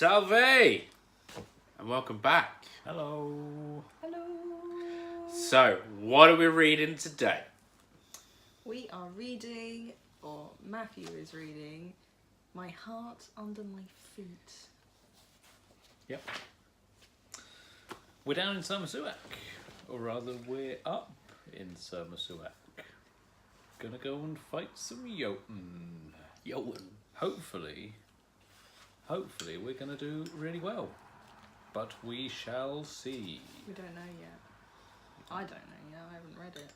Salve! And welcome back. Hello. Hello. So, what are we reading today? We are reading, or Matthew is reading, My Heart Under My Feet. Yep. We're down in Somersuak, or rather, we're up in Somersuak. Gonna go and fight some Jotun. Hopefully, we're gonna do really well, but we shall see. We don't know yet. I don't know yet. I haven't read it.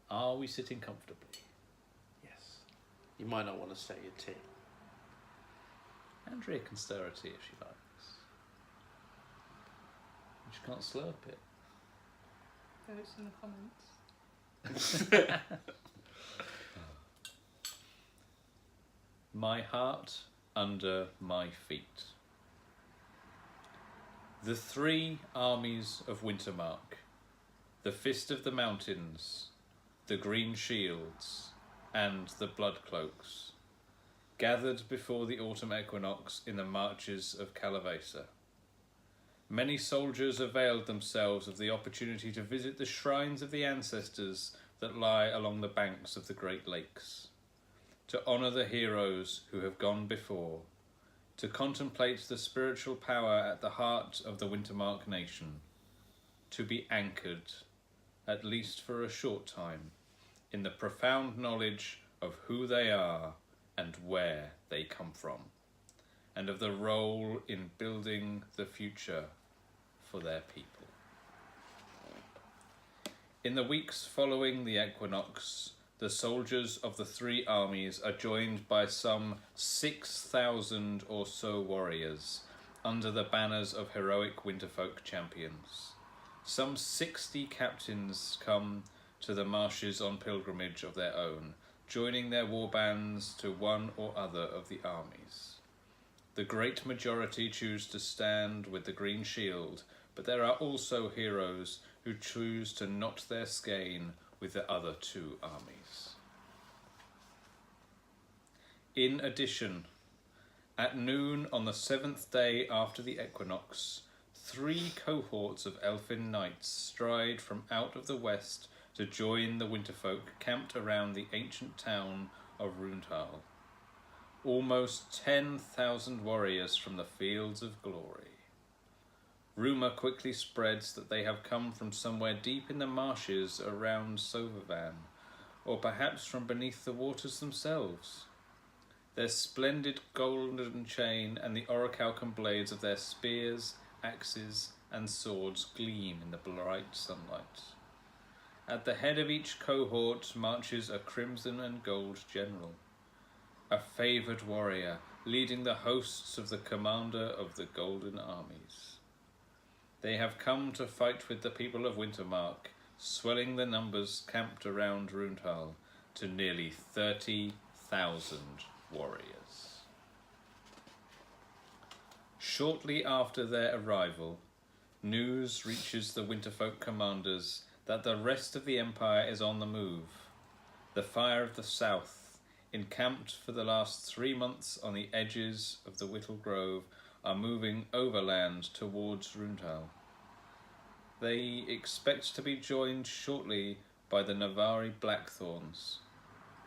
Are we sitting comfortably? Yes. You might not want to say your tea. Andrea can stir a tea if she likes. She can't slurp it. Votes in the comments. My heart under my feet. The three armies of Wintermark, the Fist of the Mountains, the Green Shields, and the Blood Cloaks, gathered before the autumn equinox in the marches of Calavesa. Many soldiers availed themselves of the opportunity to visit the shrines of the ancestors that lie along the banks of the Great Lakes, to honour the heroes who have gone before, to contemplate the spiritual power at the heart of the Wintermark nation, to be anchored, at least for a short time, in the profound knowledge of who they are and where they come from, and of the role in building the future for their people. In the weeks following the equinox, the soldiers of the three armies are joined by some 6,000 or so warriors under the banners of heroic Winterfolk champions. Some 60 captains come to the marshes on pilgrimage of their own, joining their war bands to one or other of the armies. The great majority choose to stand with the Green Shield, but there are also heroes who choose to knot their skein with the other two armies. In addition, at noon on the 7th day after the equinox, 3 cohorts of elfin knights stride from out of the west to join the Winterfolk camped around the ancient town of Runtal. Almost 10,000 warriors from the fields of glory. Rumour quickly spreads that they have come from somewhere deep in the marshes around Sovavan, or perhaps from beneath the waters themselves. Their splendid golden chain and the orichalcum blades of their spears, axes, and swords gleam in the bright sunlight. At the head of each cohort marches a crimson and gold general, a favoured warrior leading the hosts of the commander of the golden armies. They have come to fight with the people of Wintermark, swelling the numbers camped around Runtal to nearly 30,000 warriors. Shortly after their arrival, news reaches the Winterfolk commanders that the rest of the Empire is on the move. The Fire of the South, encamped for the last 3 months on the edges of the Whittle Grove, are moving overland towards Runtal. They expect to be joined shortly by the Navari Blackthorns,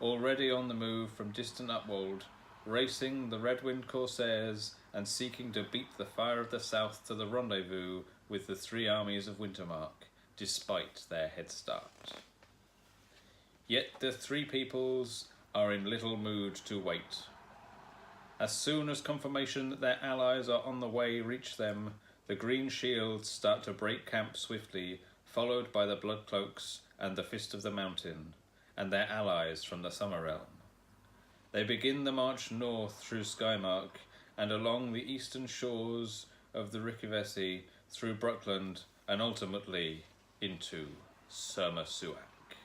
already on the move from distant Upwold, racing the Redwind Corsairs and seeking to beat the Fire of the South to the rendezvous with the 3 armies of Wintermark, despite their head start. Yet the 3 peoples are in little mood to wait. As soon as confirmation that their allies are on the way reach them, the Green Shields start to break camp swiftly, followed by the Blood Cloaks and the Fist of the Mountain, and their allies from the Summer Realm. They begin the march north through Skymark and along the eastern shores of the Rikivesi, through Bruckland, and ultimately into Somersuak.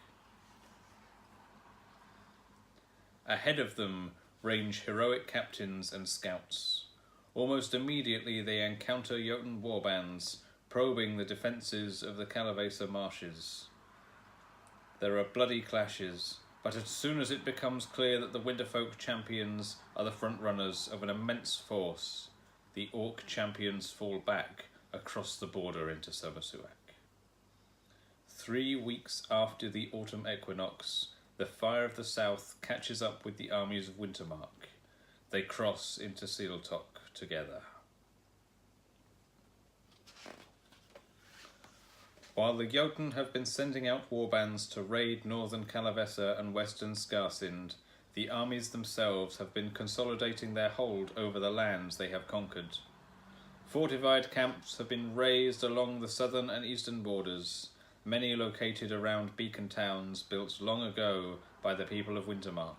Ahead of them range heroic captains and scouts. Almost immediately they encounter Jotun warbands probing the defences of the Calavesa marshes. There are bloody clashes, But as soon as it becomes clear that the Winterfolk champions are the front-runners of an immense force, the Orc champions fall back across the border into Somersuak. 3 weeks after the autumn equinox, the Fire of the South catches up with the armies of Wintermark. They cross into Sealtock together. While the Jotun have been sending out warbands to raid northern Calavessa and western Skarsind, the armies themselves have been consolidating their hold over the lands they have conquered. Fortified camps have been raised along the southern and eastern borders, many located around beacon towns built long ago by the people of Wintermark.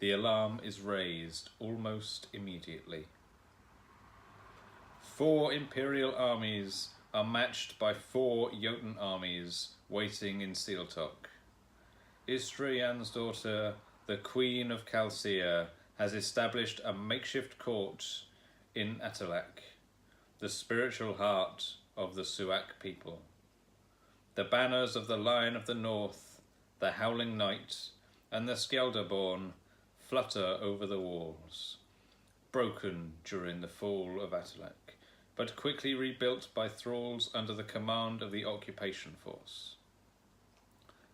The alarm is raised almost immediately. 4 imperial armies are matched by 4 Jotun armies waiting in Sealtock. Istra Jansdottir, the Queen of Calcea, has established a makeshift court in Atalak, the spiritual heart of the Suak people. The banners of the Lion of the North, the Howling Knight, and the Skjaldarborn flutter over the walls, broken during the fall of Atalak, but quickly rebuilt by thralls under the command of the occupation force.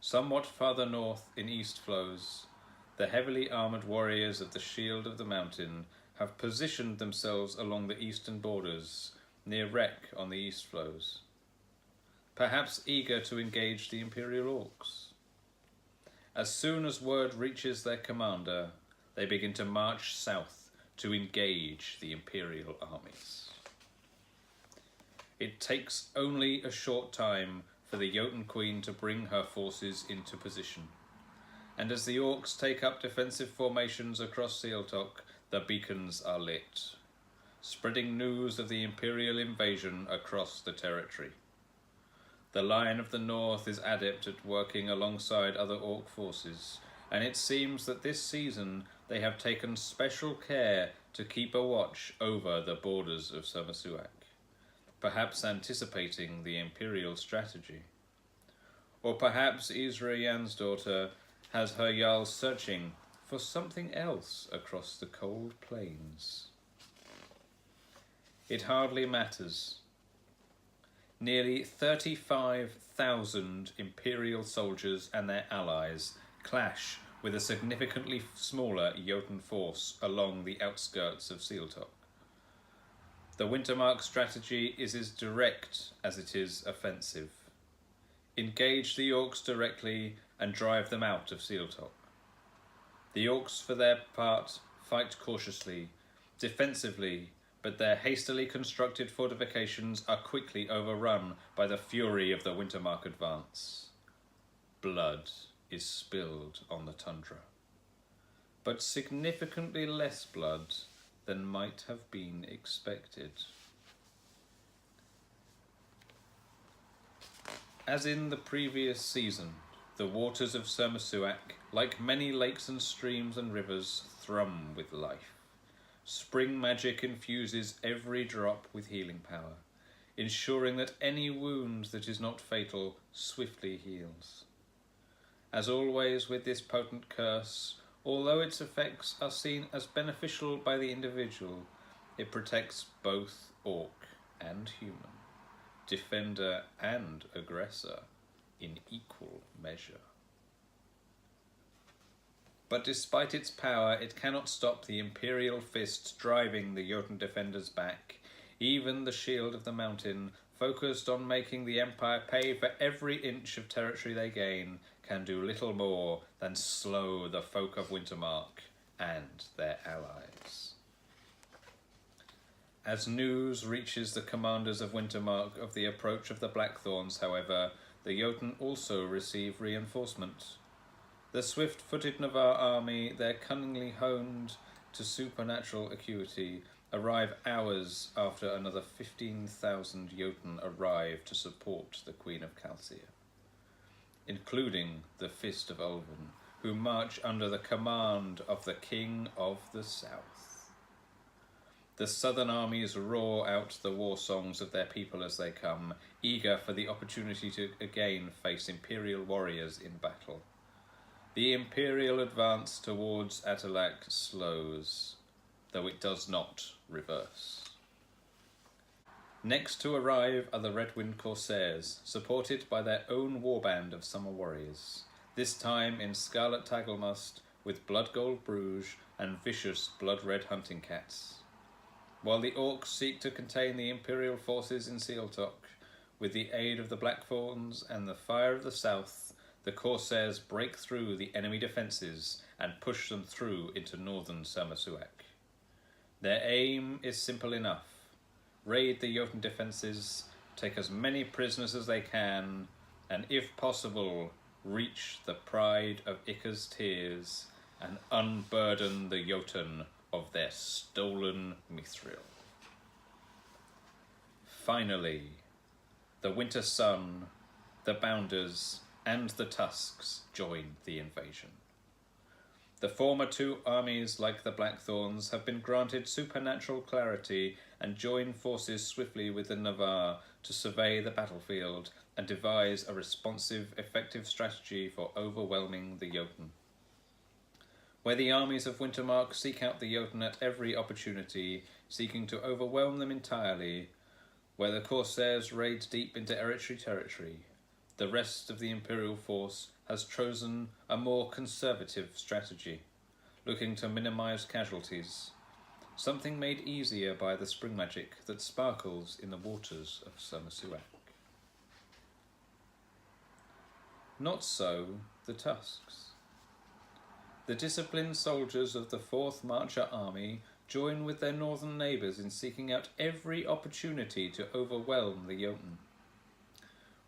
Somewhat farther north in East Flows, the heavily armoured warriors of the Shield of the Mountain have positioned themselves along the eastern borders, near Wreck on the East Flows, perhaps eager to engage the Imperial Orcs. As soon as word reaches their commander, they begin to march south to engage the Imperial armies. It takes only a short time for the Jotun Queen to bring her forces into position, and as the Orcs take up defensive formations across Sealtock, the beacons are lit, spreading news of the Imperial invasion across the territory. The Lion of the North is adept at working alongside other Orc forces, and it seems that this season they have taken special care to keep a watch over the borders of Somersuak, perhaps anticipating the Imperial strategy. Or perhaps Isra Jansdottir has her Jarl searching for something else across the cold plains. It hardly matters. Nearly 35,000 Imperial soldiers and their allies clash with a significantly smaller Jotun force along the outskirts of Sealtock. The Wintermark strategy is as direct as it is offensive. Engage the Orcs directly and drive them out of Sealtock. The Orcs, for their part, fight cautiously, defensively, but their hastily constructed fortifications are quickly overrun by the fury of the Wintermark advance. Blood is spilled on the tundra, but significantly less blood than might have been expected. As in the previous season, the waters of Somersuak, like many lakes and streams and rivers, thrum with life. Spring magic infuses every drop with healing power, ensuring that any wound that is not fatal swiftly heals. As always with this potent curse, although its effects are seen as beneficial by the individual, it protects both Orc and human, defender and aggressor in equal measure. But despite its power, it cannot stop the Imperial fist driving the Jotun defenders back. Even the Shield of the Mountain, focused on making the Empire pay for every inch of territory they gain, can do little more than slow the folk of Wintermark and their allies. As news reaches the commanders of Wintermark of the approach of the Blackthorns, however, the Jotun also receive reinforcement. The swift-footed Navarre army, their cunningly honed to supernatural acuity, arrive hours after another 15,000 Jotun arrive to support the Queen of Calcea, including the Fist of Ulven, who march under the command of the King of the South. The southern armies roar out the war songs of their people as they come, eager for the opportunity to again face Imperial warriors in battle. The Imperial advance towards Atalak slows, though it does not reverse. Next to arrive are the Redwind Corsairs, supported by their own warband of summer warriors, this time in scarlet tagelmust with blood-gold Bruges and vicious blood-red hunting cats. While the Orcs seek to contain the Imperial forces in Sealtok, with the aid of the Blackthorns and the Fire of the South, the Corsairs break through the enemy defences and push them through into northern Sermasuak. Their aim is simple enough. Raid the Jotun defences, take as many prisoners as they can, and if possible, reach the pride of Ika's tears and unburden the Jotun of their stolen mithril. Finally, the Winter Sun, the Bounders, and the Tusks join the invasion. The former two armies, like the Blackthorns, have been granted supernatural clarity and join forces swiftly with the Navarre to survey the battlefield and devise a responsive, effective strategy for overwhelming the Jotun. Where the armies of Wintermark seek out the Jotun at every opportunity, seeking to overwhelm them entirely, where the Corsairs raid deep into Eritrea territory, the rest of the Imperial force has chosen a more conservative strategy, looking to minimize casualties, something made easier by the spring magic that sparkles in the waters of Sermasuak. Not so the Tusks. The disciplined soldiers of the 4th Marcher Army join with their northern neighbours in seeking out every opportunity to overwhelm the Jotun.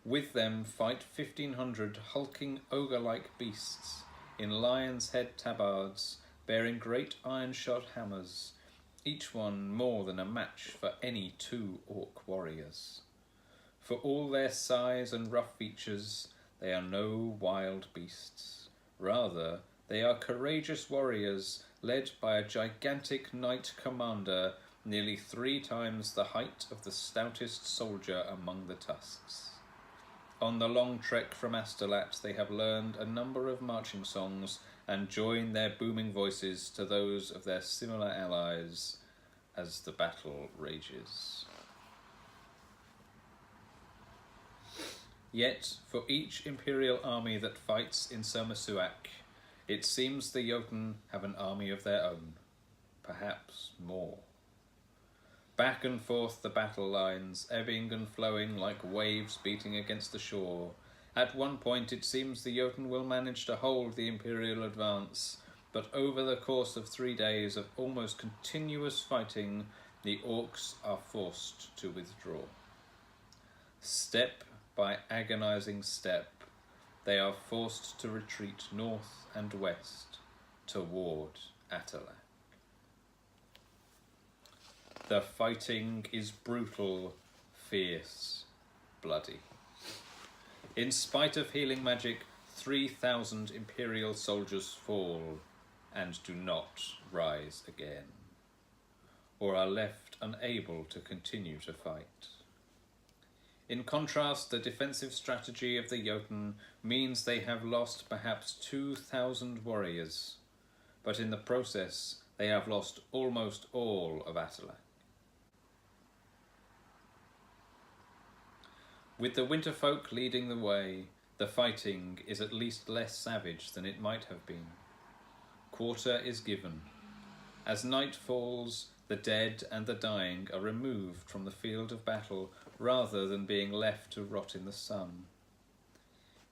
With them fight 1,500 hulking ogre-like beasts in lion's head tabards, bearing great iron-shod hammers, each one more than a match for any 2 orc warriors. For all their size and rough features, they are no wild beasts. Rather, they are courageous warriors led by a gigantic knight commander nearly 3 times the height of the stoutest soldier among the Tusks. On the long trek from Astolat, they have learned a number of marching songs and join their booming voices to those of their similar allies as the battle rages. Yet, for each Imperial army that fights in Sermasuak, it seems the Jotun have an army of their own, perhaps more. Back and forth the battle lines, ebbing and flowing like waves beating against the shore. At one point it seems the Jotun will manage to hold the Imperial advance, but over the course of 3 days of almost continuous fighting, the Orcs are forced to withdraw. Step by agonizing step, they are forced to retreat north and west toward Atalak. The fighting is brutal, fierce, bloody. In spite of healing magic, 3,000 Imperial soldiers fall and do not rise again, or are left unable to continue to fight. In contrast, the defensive strategy of the Jotun means they have lost perhaps 2,000 warriors, but in the process they have lost almost all of Atalak. With the Winterfolk leading the way, the fighting is at least less savage than it might have been. Quarter is given. As night falls, the dead and the dying are removed from the field of battle rather than being left to rot in the sun.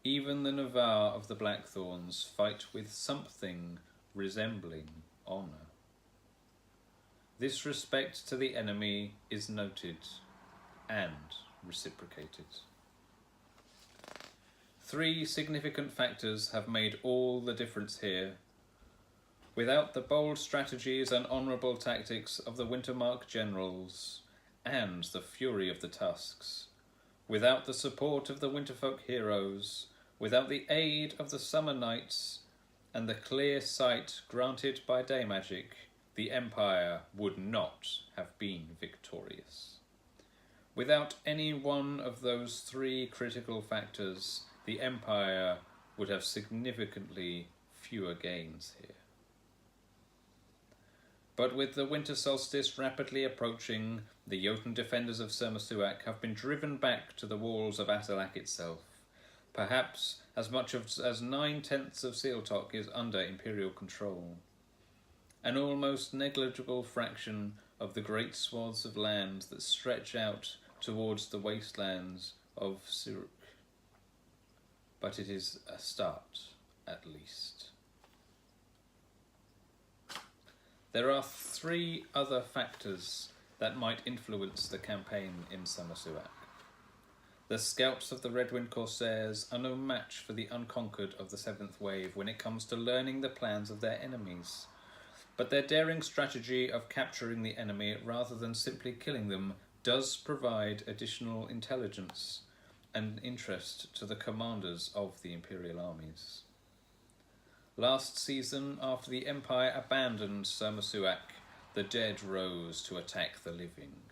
Even the Navarre of the Blackthorns fight with something resembling honour. This respect to the enemy is noted and reciprocated. 3 significant factors have made all the difference here. Without the bold strategies and honourable tactics of the Wintermark generals and the fury of the Tusks, without the support of the Winterfolk heroes, without the aid of the Summer Knights and the clear sight granted by day magic, the Empire would not have been victorious. Without any one of those 3 critical factors, the Empire would have significantly fewer gains here. But with the winter solstice rapidly approaching, the Jotun defenders of Sermasuak have been driven back to the walls of Asalak itself. Perhaps as much as 9/10 of Sealtok is under Imperial control. An almost negligible fraction of the great swaths of land that stretch out towards the wastelands of Siruk. But it is a start, at least. There are 3 other factors that might influence the campaign in Sermasuak. The scouts of the Redwind Corsairs are no match for the unconquered of the 7th Wave when it comes to learning the plans of their enemies. But their daring strategy of capturing the enemy rather than simply killing them does provide additional intelligence and interest to the commanders of the Imperial armies. Last season, after the Empire abandoned Sermasuak, the dead rose to attack the living.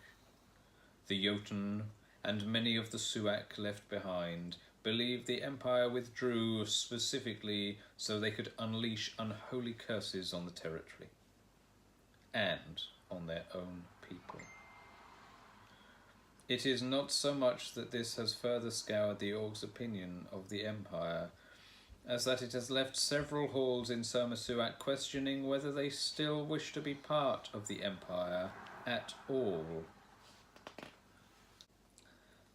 The Jotun and many of the Suak left behind believed the Empire withdrew specifically so they could unleash unholy curses on the territory and on their own people. It is not so much that this has further scoured the Orcs' opinion of the Empire, as that it has left several halls in Sermasuak questioning whether they still wish to be part of the Empire at all.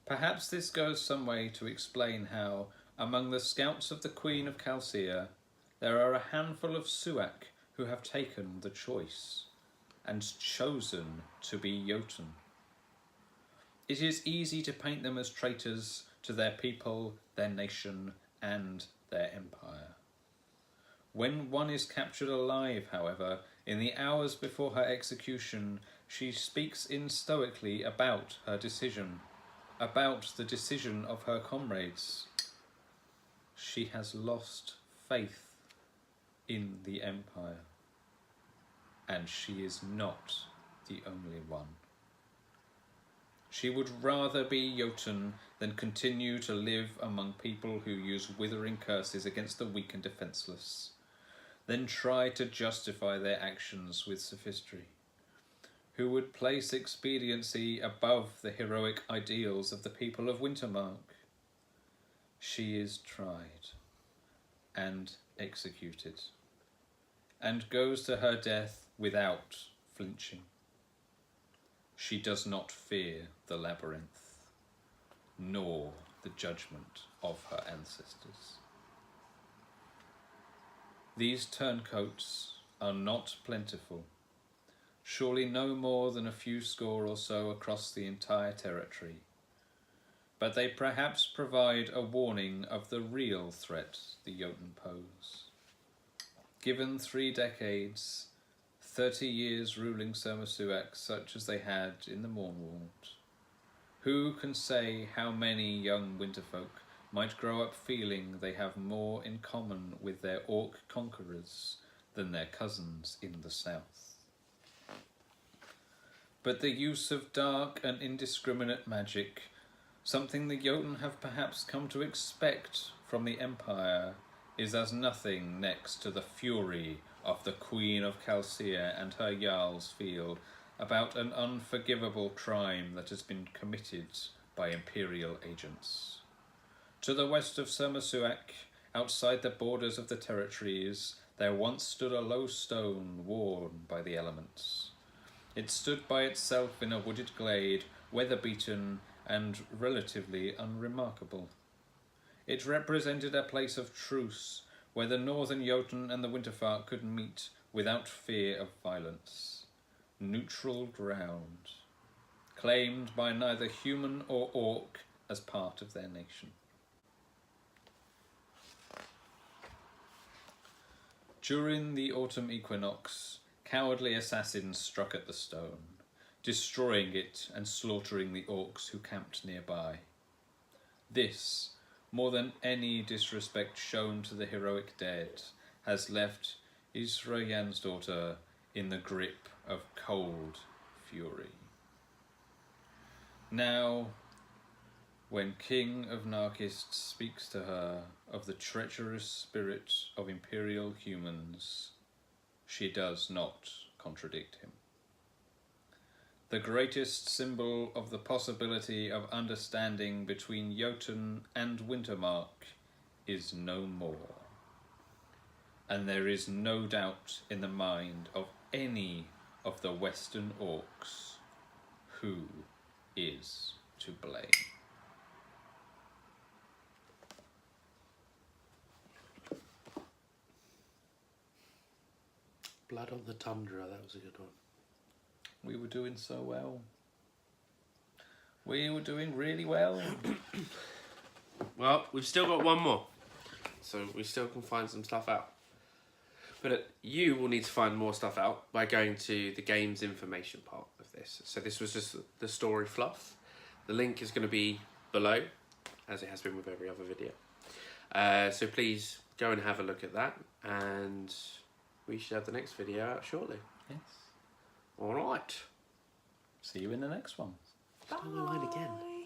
Perhaps this goes some way to explain how, among the scouts of the Queen of Calcea, there are a handful of Suak who have taken the choice and chosen to be Jotun. It is easy to paint them as traitors to their people, their nation, and their empire. When one is captured alive, however, in the hours before her execution, she speaks in stoically about her decision, about the decision of her comrades. She has lost faith in the Empire, and she is not the only one. She would rather be Jotun than continue to live among people who use withering curses against the weak and defenceless, then try to justify their actions with sophistry, who would place expediency above the heroic ideals of the people of Wintermark. She is tried and executed, and goes to her death without flinching. She does not fear the labyrinth, nor the judgment of her ancestors. These turncoats are not plentiful, surely no more than a few score or so across the entire territory, but they perhaps provide a warning of the real threat the Jotun pose. Given 3 decades, 30 years ruling Sermasuak such as they had in the Mournwald, who can say how many young winterfolk might grow up feeling they have more in common with their orc conquerors than their cousins in the south? But the use of dark and indiscriminate magic, something the Jotun have perhaps come to expect from the Empire, is as nothing next to the fury of the Queen of Calcea and her Jarls feel about an unforgivable crime that has been committed by Imperial agents. To the west of Sermasuak, outside the borders of the territories, there once stood a low stone worn by the elements. It stood by itself in a wooded glade, weather-beaten and relatively unremarkable. It represented a place of truce, where the northern Jotun and the Winterfolk could meet without fear of violence. Neutral ground, claimed by neither human or orc as part of their nation. During the autumn equinox, cowardly assassins struck at the stone, destroying it and slaughtering the orcs who camped nearby. This, more than any disrespect shown to the heroic dead, has left Isra Yansdaughter in the grip of cold fury. Now, When King of Narkist speaks to her of the treacherous spirit of imperial humans, she does not contradict him. The greatest symbol of the possibility of understanding between Jotun and Wintermark is no more. And there is no doubt in the mind of any of the Western Orcs who is to blame. Blood on the Tundra, that was a good one. We were doing so well. We were doing really well. Well, we've still got one more. So we still can find some stuff out. But you will need to find more stuff out by going to the games information part of this. So this was just the story fluff. The link is going to be below, as it has been with every other video. So please go and have a look at that. And we should have the next video out shortly. Yes. All right. See you in the next one. Bye. Stay on the line again.